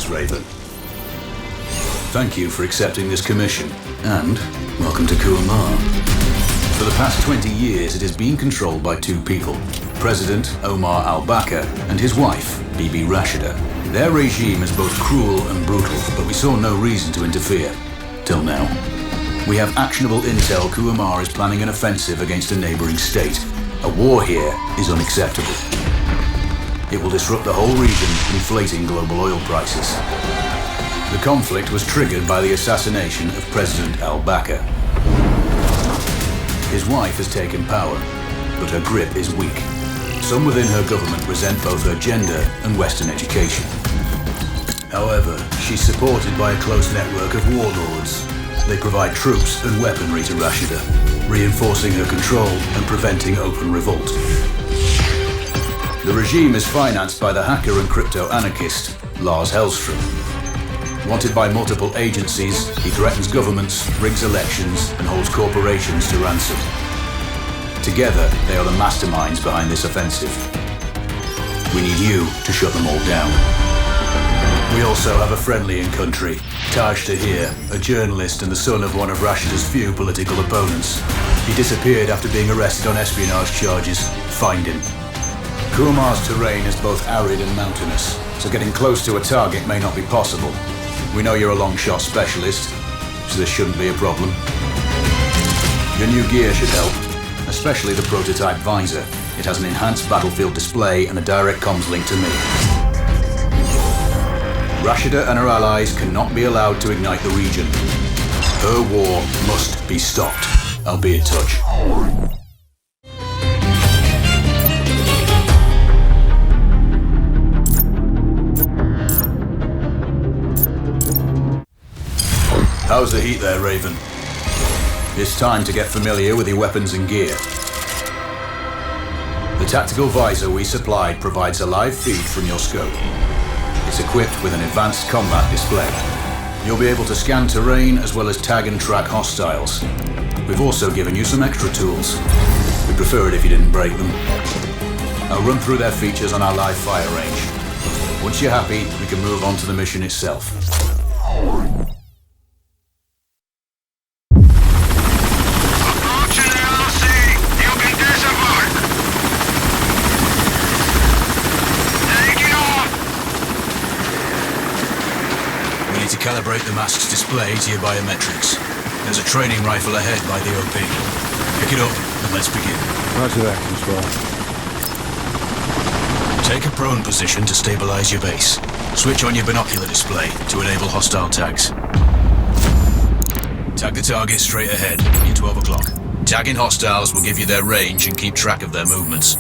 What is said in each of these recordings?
Greetings, Raven. Thank you for accepting this commission, and welcome to Kuamar. For the past 20 years, it has been controlled by two people, President Omar al-Bakr and his wife, Bibi Rashida. Their regime is both cruel and brutal, but we saw no reason to interfere. Till now. We have actionable intel Kuamar is planning an offensive against a neighboring state. A war here is unacceptable. It will disrupt the whole region, inflating global oil prices. The conflict was triggered by the assassination of President al-Bakr. His wife has taken power, but her grip is weak. Some within her government resent both her gender and Western education. However, she's supported by a close network of warlords. They provide troops and weaponry to Rashida, reinforcing her control and preventing open revolt. The regime is financed by the hacker and crypto-anarchist Lars Hellstrom. Wanted by multiple agencies, he threatens governments, rigs elections, and holds corporations to ransom. Together, they are the masterminds behind this offensive. We need you to shut them all down. We also have a friendly in country, Taj Tahir, a journalist and the son of one of Rashida's few political opponents. He disappeared after being arrested on espionage charges. Find him. Kuamar's terrain is both arid and mountainous, so getting close to a target may not be possible. We know you're a long shot specialist, so this shouldn't be a problem. Your new gear should help, especially the prototype visor. It has an enhanced battlefield display and a direct comms link to me. Rashida and her allies cannot be allowed to ignite the region. Her war must be stopped. I'll be in touch. How's the heat there, Raven? It's time to get familiar with your weapons and gear. The tactical visor we supplied provides a live feed from your scope. It's equipped with an advanced combat display. You'll be able to scan terrain as well as tag and track hostiles. We've also given you some extra tools. We'd prefer it if you didn't break them. I'll run through their features on our live fire range. Once you're happy, we can move on to the mission itself. Calibrate the mask's display to your biometrics. There's a training rifle ahead by the OP. Pick it up and let's begin. Roger that, Control. Take a prone position to stabilize your base. Switch on your binocular display to enable hostile tags. Tag the target straight ahead, near 12 o'clock. Tagging hostiles will give you their range and keep track of their movements.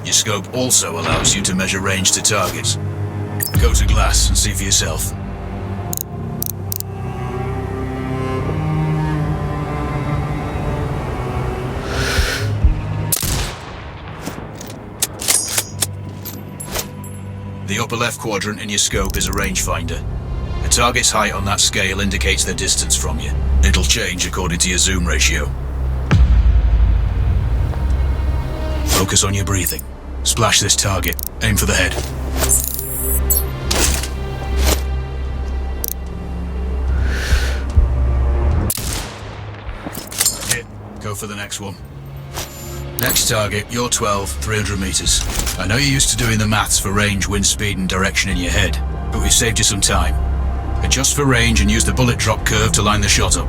Your scope also allows you to measure range to targets. Go to glass and see for yourself. The upper left quadrant in your scope is a rangefinder. A target's height on that scale indicates their distance from you. It'll change according to your zoom ratio. Focus on your breathing. Splash this target. Aim for the head. Go for the next one. Next target, you're 12, 300 meters. I know you're used to doing the maths for range, wind speed and direction in your head, but we've saved you some time. Adjust for range and use the bullet drop curve to line the shot up.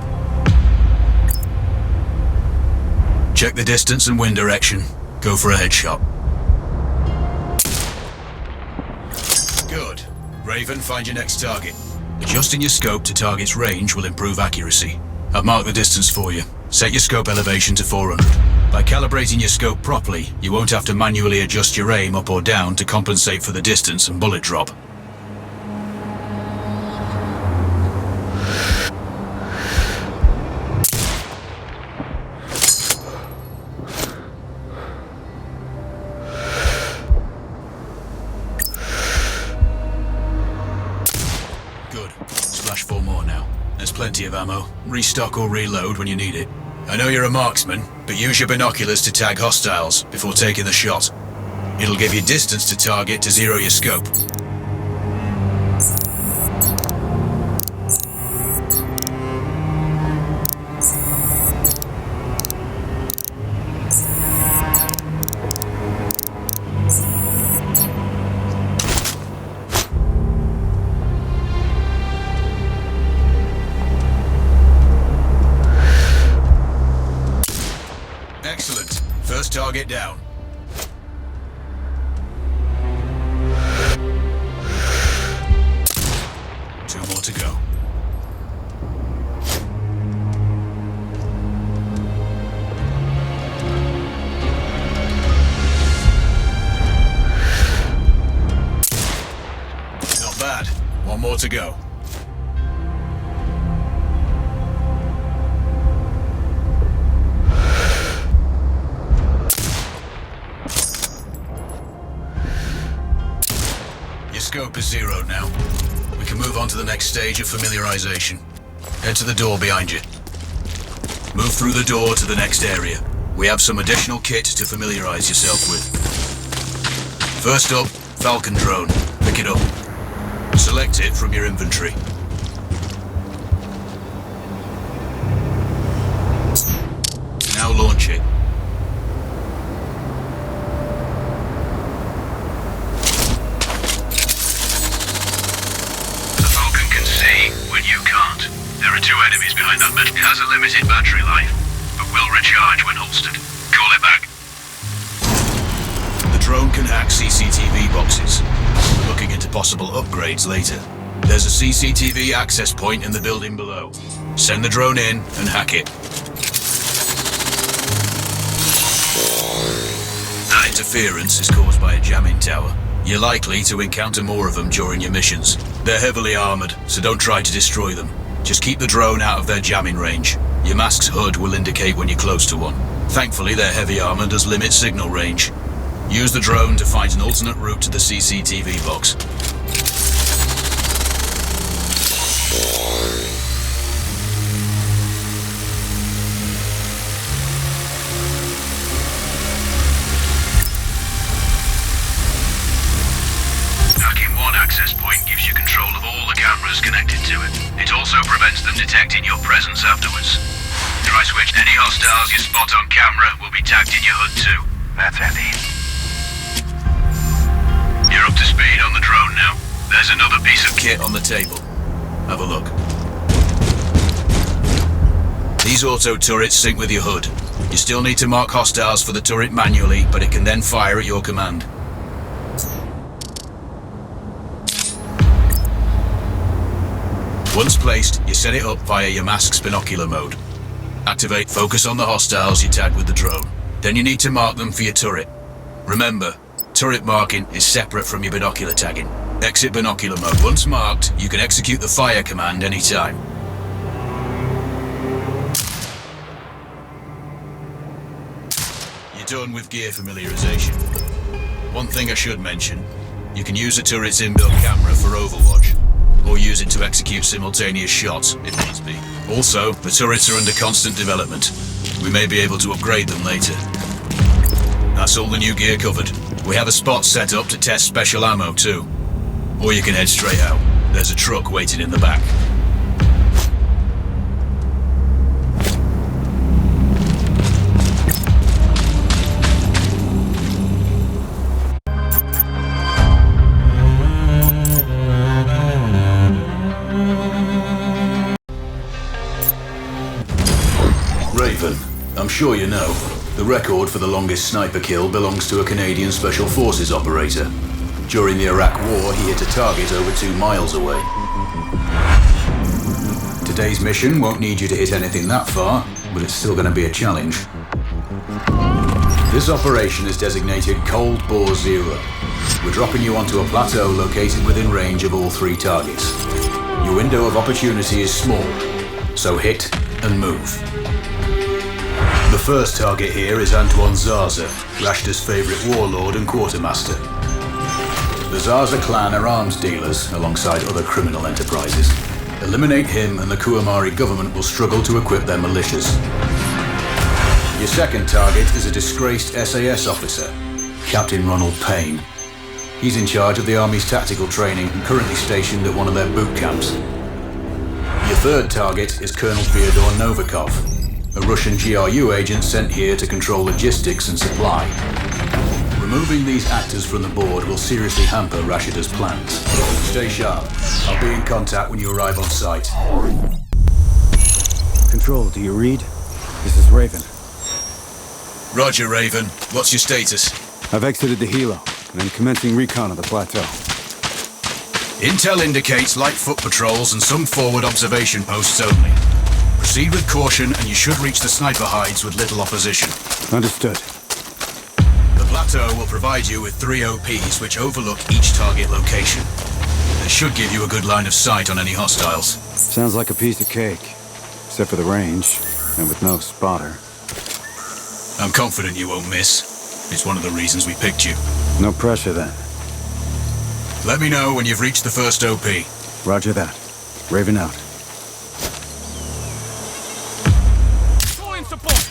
Check the distance and wind direction. Go for a headshot. Good. Raven, find your next target. Adjusting your scope to target's range will improve accuracy. I've marked the distance for you. Set your scope elevation to 400. By calibrating your scope properly, you won't have to manually adjust your aim up or down to compensate for the distance and bullet drop. Good. Splash 4 more now. There's plenty of ammo. Restock or reload when you need it. I know you're a marksman, but use your binoculars to tag hostiles before taking the shot. It'll give you distance to target to zero your scope. Excellent. First target down. Two more to go. Not bad. One more to go. Your scope is zeroed now. We can move on to the next stage of familiarization. Head to the door behind you. Move through the door to the next area. We have some additional kit to familiarize yourself with. First up, Falcon drone. Pick it up. Select it from your inventory. Now launch it. There are two enemies behind that metal. It has a limited battery life, but will recharge when holstered. Call it back. The drone can hack CCTV boxes. We're looking into possible upgrades later. There's a CCTV access point in the building below. Send the drone in and hack it. That interference is caused by a jamming tower. You're likely to encounter more of them during your missions. They're heavily armored, so don't try to destroy them. Just keep the drone out of their jamming range. Your mask's HUD will indicate when you're close to one. Thankfully, their heavy armor does limit signal range. Use the drone to find an alternate route to the CCTV box. Hacking one access point gives you control of all the cameras connected to it. It also prevents them detecting your presence afterwards. Try switch. Any hostiles you spot on camera will be tagged in your HUD too. That's handy. You're up to speed on the drone now. There's another piece of Kit on the table. Have a look. These auto turrets sync with your HUD. You still need to mark hostiles for the turret manually, but it can then fire at your command. Once placed, you set it up via your mask's binocular mode. Activate focus on the hostiles you tag with the drone. Then you need to mark them for your turret. Remember, turret marking is separate from your binocular tagging. Exit binocular mode. Once marked, you can execute the fire command anytime. You're done with gear familiarization. One thing I should mention, you can use a turret's inbuilt camera for overwatch, or use it to execute simultaneous shots, if needs be. Also, the turrets are under constant development. We may be able to upgrade them later. That's all the new gear covered. We have a spot set up to test special ammo too. Or you can head straight out. There's a truck waiting in the back. Raven, I'm sure you know, the record for the longest sniper kill belongs to a Canadian Special Forces operator. During the Iraq War, he hit a target over 2 miles away. Today's mission won't need you to hit anything that far, but it's still going to be a challenge. This operation is designated Cold Bore Zero. We're dropping you onto a plateau located within range of all 3 targets. Your window of opportunity is small, so hit and move. The first target here is Antoine Zaza, Rashta's favourite warlord and quartermaster. The Zaza clan are arms dealers alongside other criminal enterprises. Eliminate him and the Kuamari government will struggle to equip their militias. Your second target is a disgraced SAS officer, Captain Ronald Payne. He's in charge of the Army's tactical training and currently stationed at one of their boot camps. Your third target is Colonel Fyodor Novikov, a Russian GRU agent sent here to control logistics and supply. Removing these actors from the board will seriously hamper Rashida's plans. Stay sharp. I'll be in contact when you arrive on site. Control, do you read? This is Raven. Roger, Raven. What's your status? I've exited the helo, and I'm commencing recon of the plateau. Intel indicates light foot patrols and some forward observation posts only. Proceed with caution and you should reach the sniper hides with little opposition. Understood. The plateau will provide you with 3 OPs which overlook each target location. They should give you a good line of sight on any hostiles. Sounds like a piece of cake, except for the range, and with no spotter. I'm confident you won't miss. It's one of the reasons we picked you. No pressure then. Let me know when you've reached the first OP. Roger that. Raven out. Join support!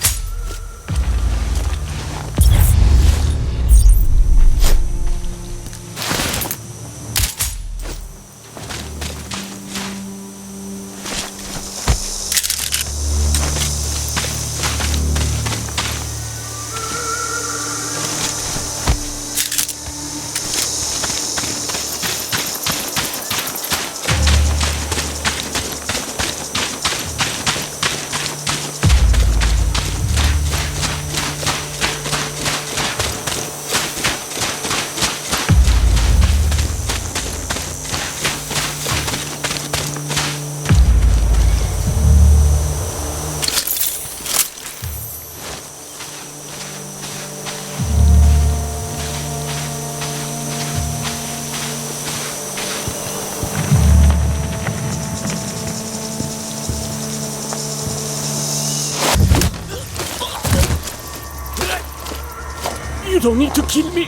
You don't need to kill me.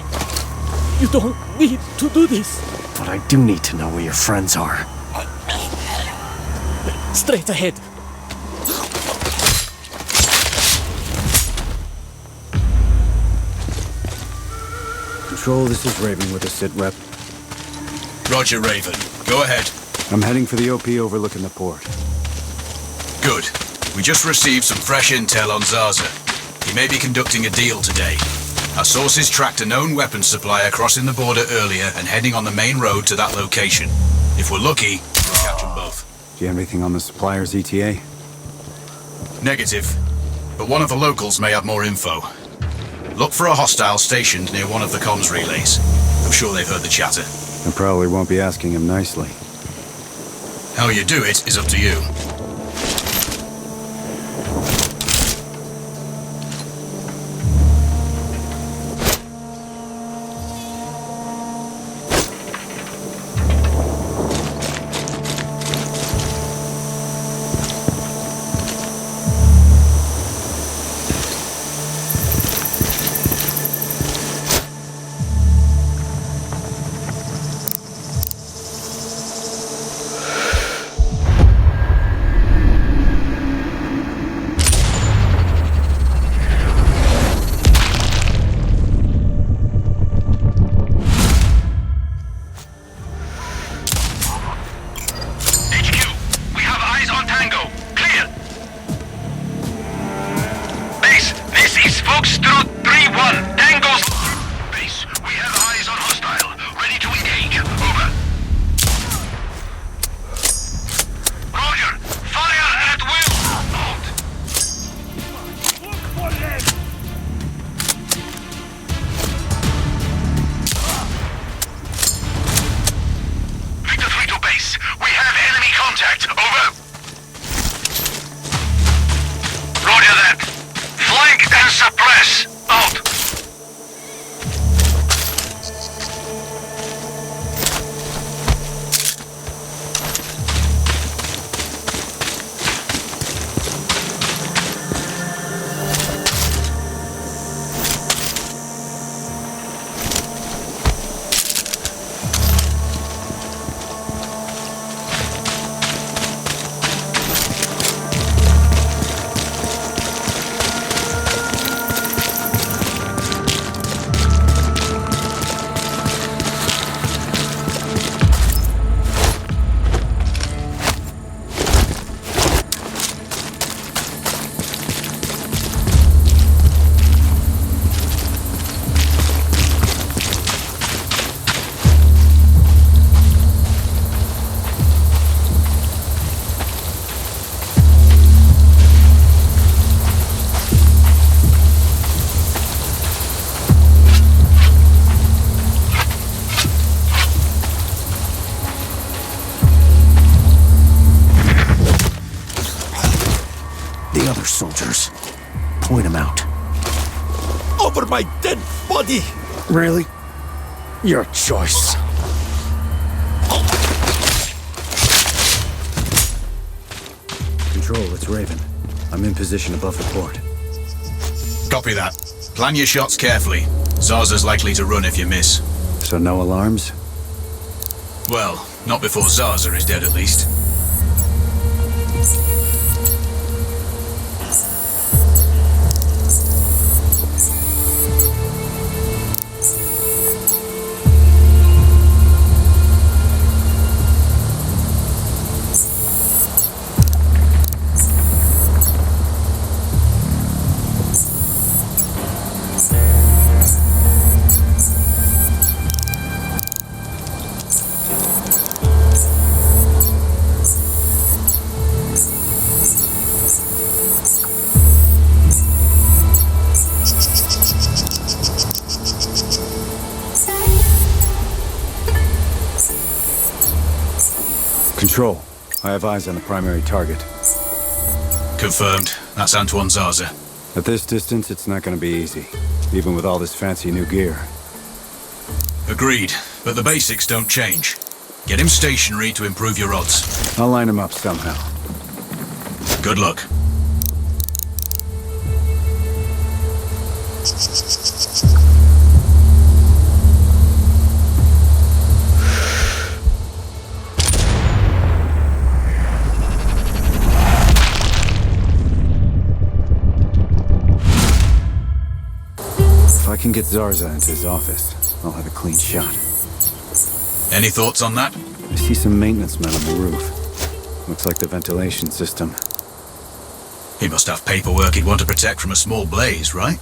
You don't need to do this. But I do need to know where your friends are. Straight ahead. Control, this is Raven with a sit rep. Roger, Raven. Go ahead. I'm heading for the OP overlooking the port. Good. We just received some fresh intel on Zaza. He may be conducting a deal today. Our sources tracked a known weapons supplier crossing the border earlier and heading on the main road to that location. If we're lucky, we'll catch them both. Do you have anything on the supplier's ETA? Negative. But one of the locals may have more info. Look for a hostile stationed near one of the comms relays. I'm sure they've heard the chatter. I probably won't be asking him nicely. How you do it is up to you. other soldiers. Point them out. Over my dead body! Really? Your choice. Control, it's Raven. I'm in position above the port. Copy that. Plan your shots carefully. Zarza's likely to run if you miss. So no alarms? Well, not before Zarza is dead at least. Control, I have eyes on the primary target. Confirmed. That's Antoine Zarza. At this distance, it's not gonna be easy, even with all this fancy new gear. Agreed, but the basics don't change. Get him stationary to improve your odds. I'll line him up somehow. Good luck. If I can get Zarza into his office, I'll have a clean shot. Any thoughts on that? I see some maintenance men on the roof. Looks like the ventilation system. He must have paperwork he'd want to protect from a small blaze, right?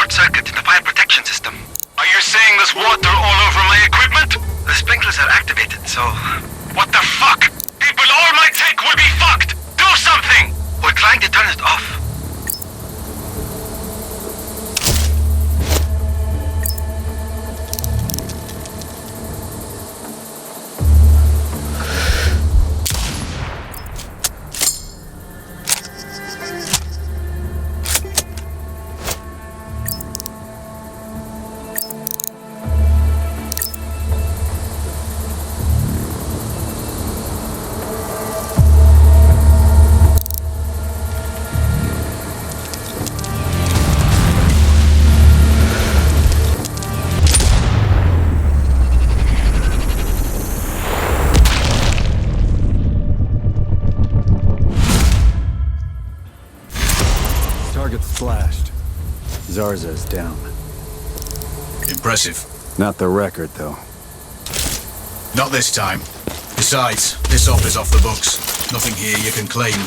Circuit in the fire protection system. Are you saying there's water all over my equipment? The sprinklers are activated, so... What the fuck? People, all my tech will be fucked! Do something! We're trying to turn it off. Target's splashed. Zarza's down. Impressive. Not the record, though. Not this time. Besides, this op is off the books. Nothing here you can claim.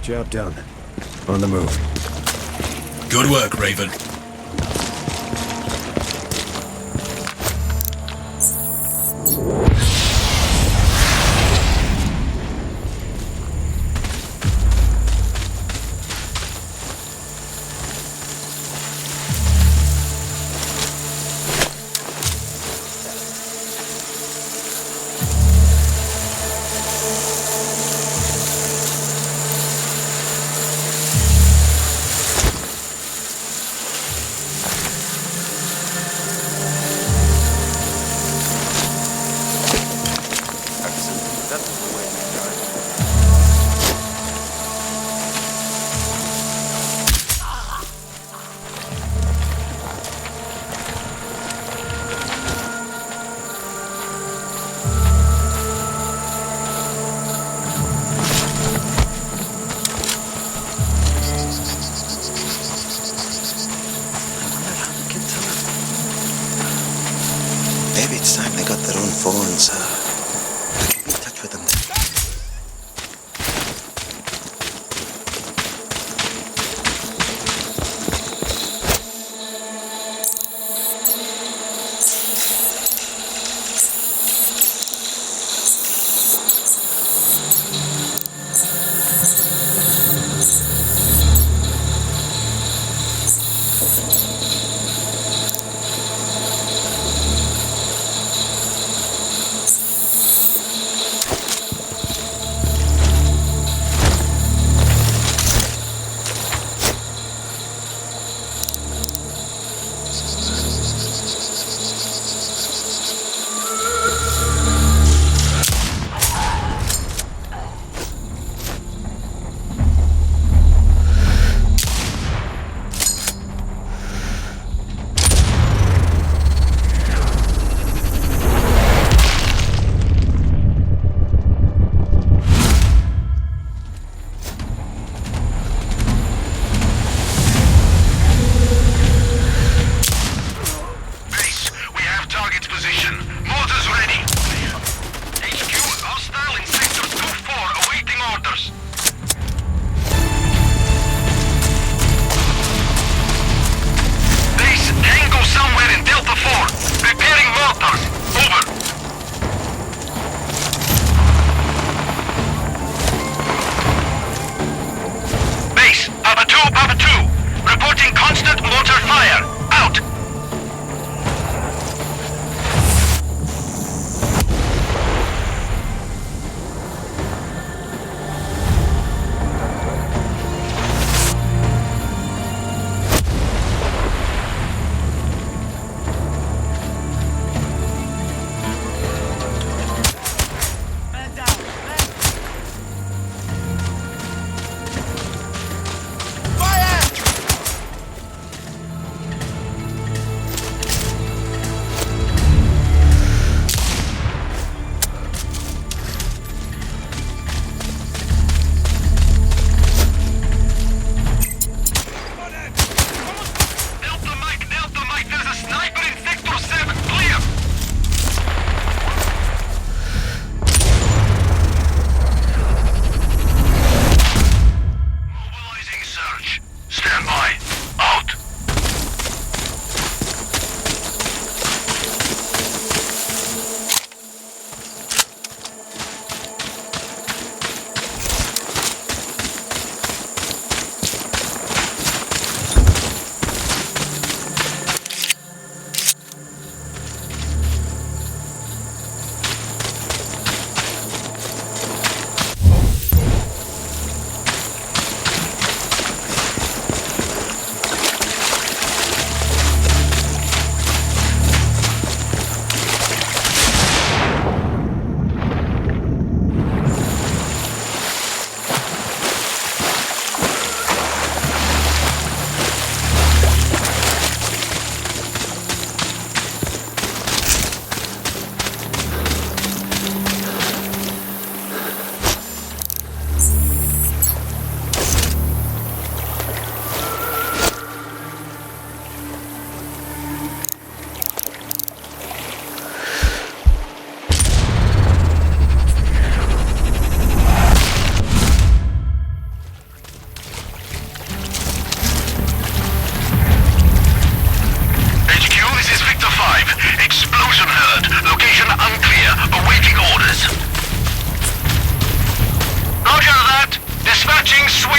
Job done. On the move. Good work, Raven. Maybe it's time they got their own phones. I'll get in touch with them then.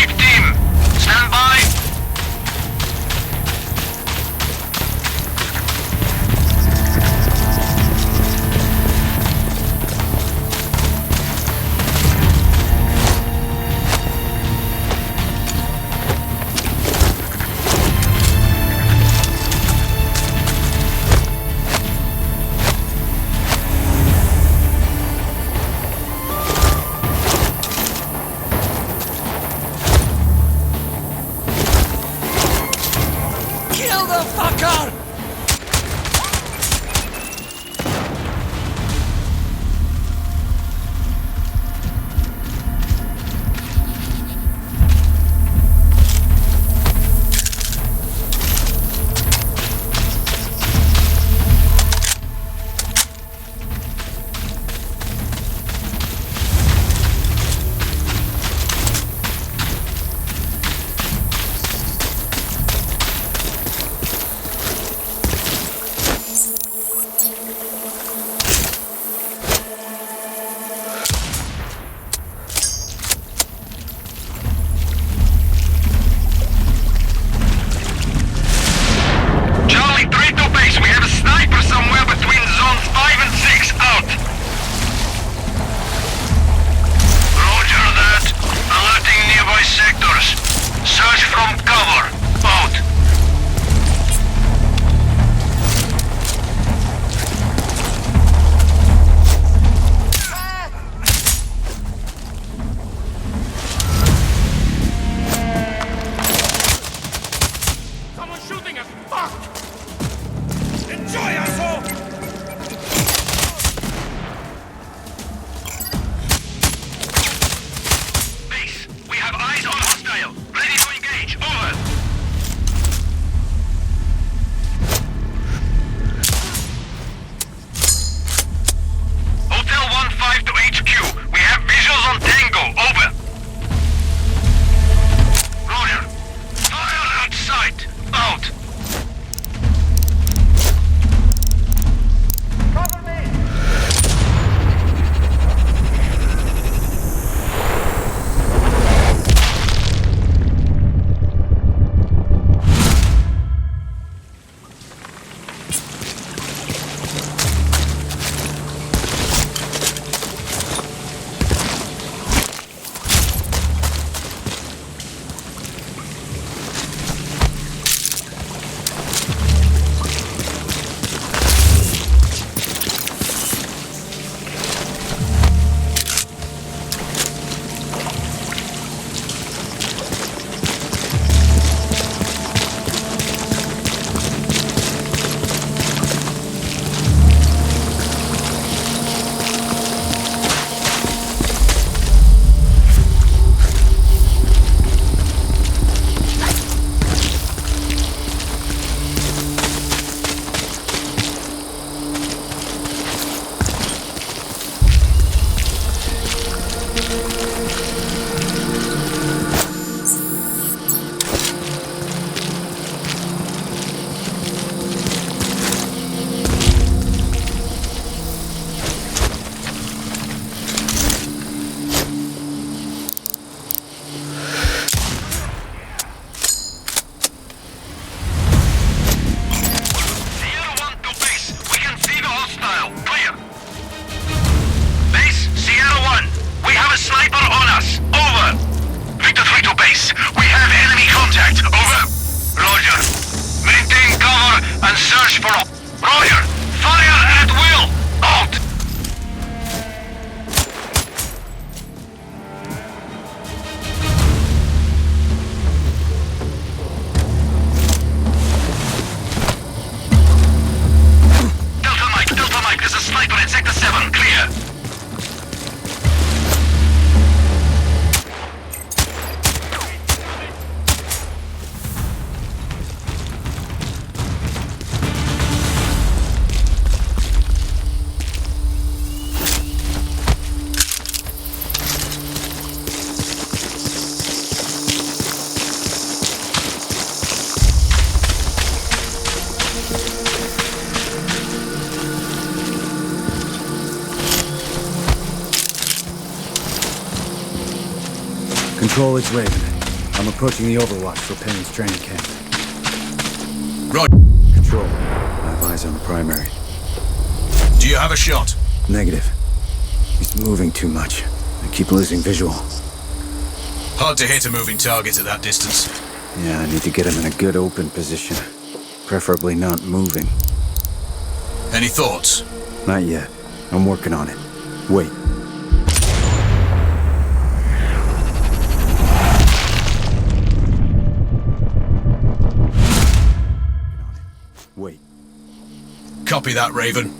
sweep team. Stand by. Kill the fucker! Charlie 3 to base. We have a sniper somewhere between zones 5 and 6. Out. Roger that. Alerting nearby sectors. Search from cover. Out. Someone's shooting us! Fuck! Enjoy, asshole! Base. We have eyes on hostile. Ready to engage. Over. Hotel 1-5 to HQ. We have visuals on Tango. Over. Roger. Fire at sight. Out. Cover me. Control, it's Raven. I'm approaching the Overwatch for Payne's training camp. Roger. Control. I have eyes on the primary. Do you have a shot? Negative. He's moving too much. I keep losing visual. Hard to hit a moving target at that distance. Yeah, I need to get him in a good open position. Preferably not moving. Any thoughts? Not yet. I'm working on it. Wait. Wait. Copy that, Raven.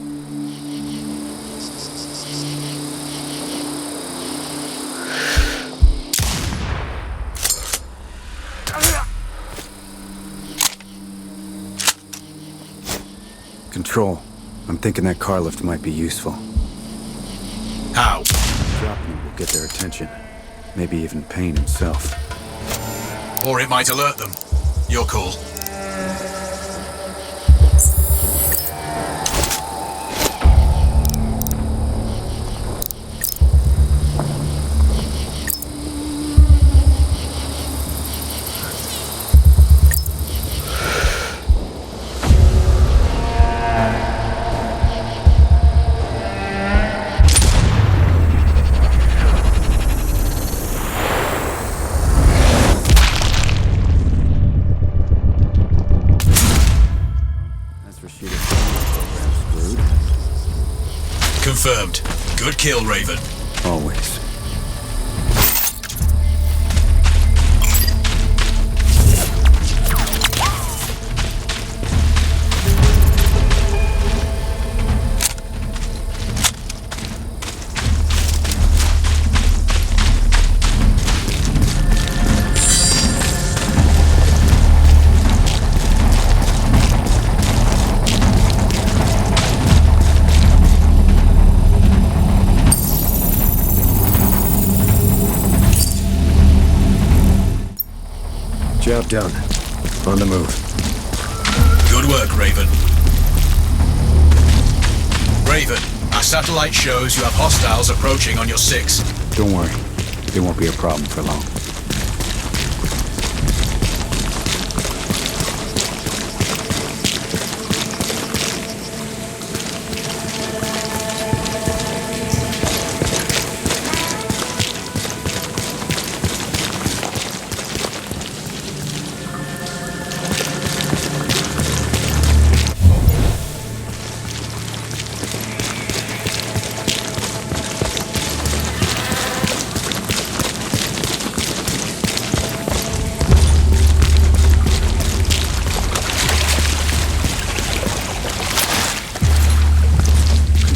Control. I'm thinking that car lift might be useful. How? Dropping it will get their attention. Maybe even Payne himself. Or it might alert them. Your call. Confirmed. Good kill, Raven. Always. Job done. On the move. Good work, Raven. Raven, our satellite shows you have hostiles approaching on your 6. Don't worry. They won't be a problem for long.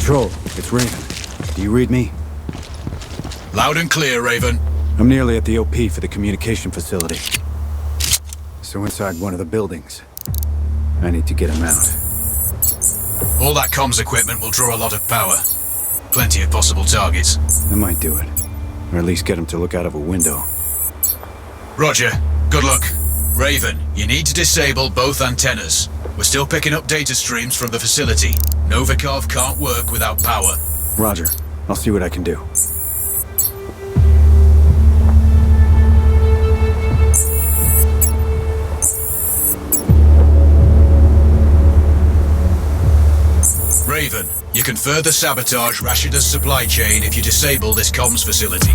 Control, it's Raven. Do you read me? Loud and clear, Raven. I'm nearly at the OP for the communication facility. So inside one of the buildings. I need to get him out. All that comms equipment will draw a lot of power. Plenty of possible targets. That might do it. Or at least get him to look out of a window. Roger. Good luck. Raven, you need to disable both antennas. We're still picking up data streams from the facility. Novikov can't work without power. Roger. I'll see what I can do. Raven, you can further sabotage Rashida's supply chain if you disable this comms facility.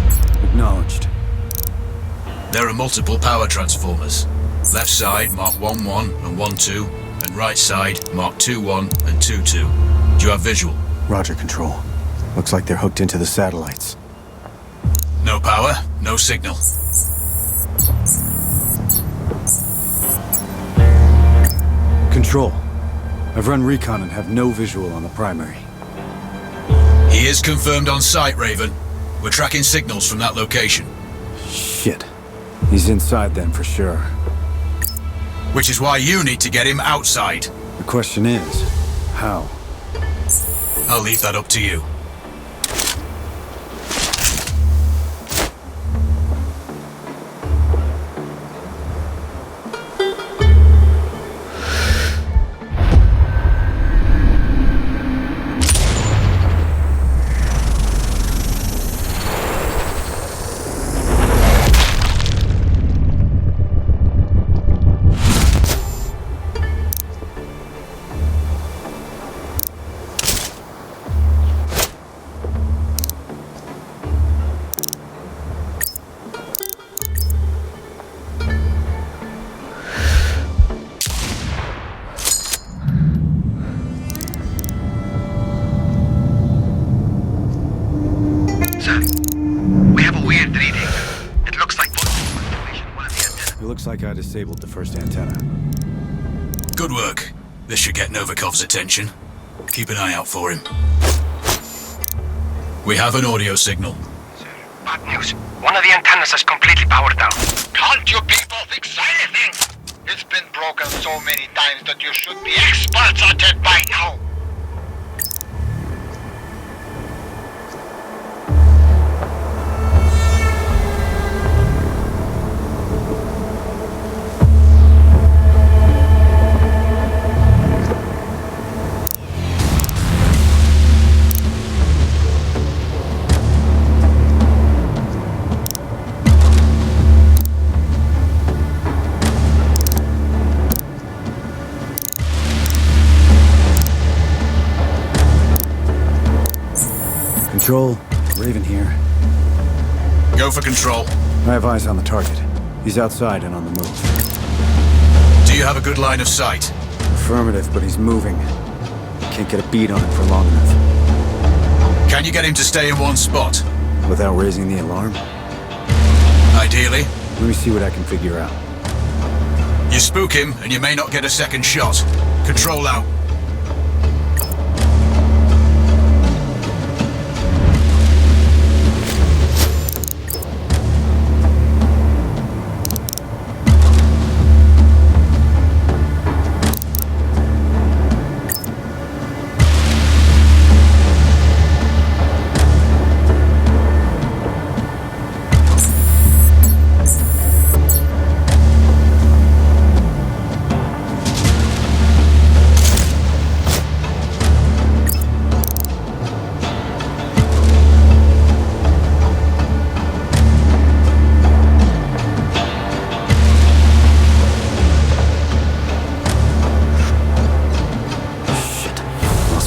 Acknowledged. There are multiple power transformers. Left side mark 1-1 and 1-2, and right side mark 2-1 and 2-2. Do you have visual? Roger, Control. Looks like they're hooked into the satellites. No power, no signal. Control. I've run recon and have no visual on the primary. He is confirmed on site, Raven. We're tracking signals from that location. Shit. He's inside then for sure. Which is why you need to get him outside. The question is, how? I'll leave that up to you. It looks like I disabled the first antenna. Good work. This should get Novikov's attention. Keep an eye out for him. We have an audio signal. Bad news. One of the antennas is completely powered down. Can't you people fix anything? It's been broken so many times that you should be experts at it by now. Control, Raven here. Go for control. I have eyes on the target. He's outside and on the move. Do you have a good line of sight? Affirmative, but he's moving. Can't get a beat on him for long enough. Can you get him to stay in one spot? Without raising the alarm? Ideally. Let me see what I can figure out. You spook him, and you may not get a second shot. Control out.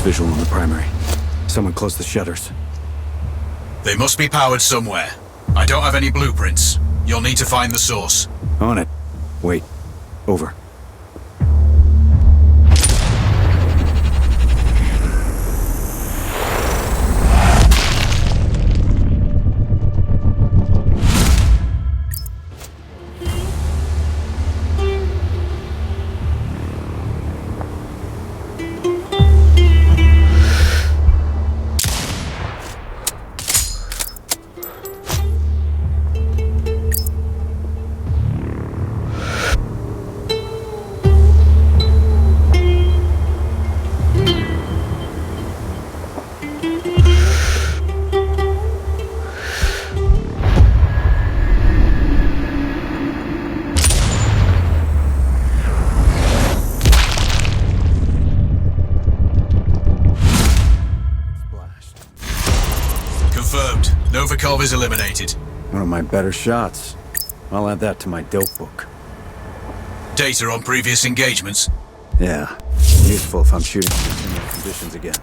Visual on the primary. Someone close the shutters. They must be powered somewhere. I don't have any blueprints. You'll need to find the source. On it. Wait. Over. Confirmed. Novikov is eliminated. One of my better shots. I'll add that to my dope book. Data on previous engagements. Yeah. Useful if I'm shooting under similar conditions again.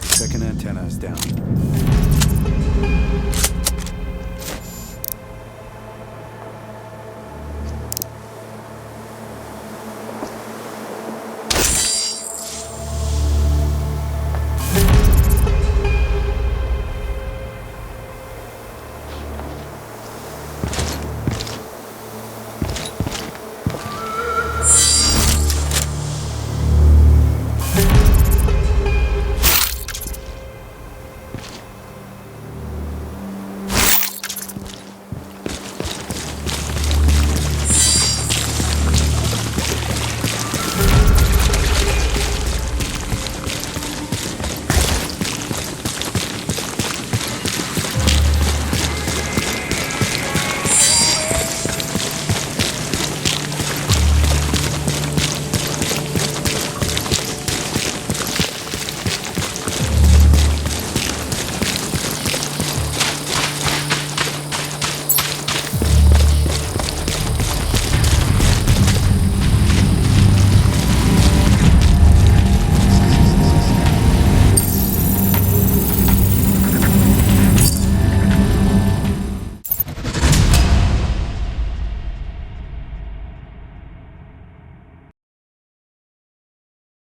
Second antenna is down.